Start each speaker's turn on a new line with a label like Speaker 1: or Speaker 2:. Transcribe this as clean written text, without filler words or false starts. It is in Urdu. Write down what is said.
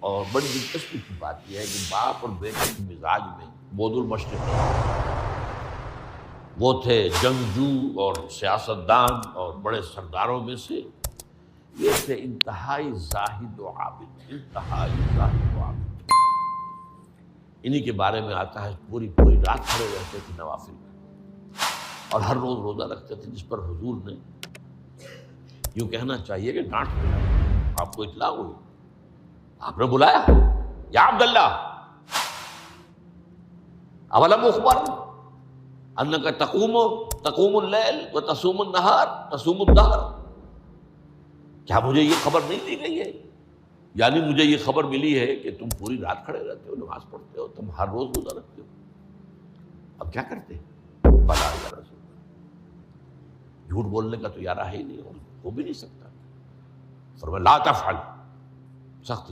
Speaker 1: اور بڑی دلچسپی کی بات یہ ہے کہ باپ اور بیٹے کے مزاج میں بود المشرق وہ تھے جنگجو اور سیاستدان اور بڑے سرداروں میں سے، یہ تھے انتہائی زاہد و عابد، انتہائی زاہد و عابد۔ انہی کے بارے میں آتا ہے پوری رات کھڑے رہتے تھے نوافل میں، اور ہر روز روزہ رکھتے تھے، جس پر حضور نے یوں کہنا چاہیے کہ ڈانٹ دیا۔ آپ کو اطلاع ہوئی، آپ نے بلایا، یا عبداللہ اولم اخبر انک تقوم اللیل و تصوم النہار تصوم الدہر، کیا مجھے یہ خبر نہیں دی گئی ہے؟ یعنی مجھے یہ خبر ملی ہے کہ تم پوری رات کھڑے رہتے ہو، نماز پڑھتے ہو، تم ہر روز روزہ رکھتے ہو، اب کیا کرتے؟ بلا یا رسول اللہ، جھوٹ بولنے کا تو یارہ ہے ہی نہیں، اور ہو بھی نہیں سکتا۔ فرمایا لا تفعل، سخت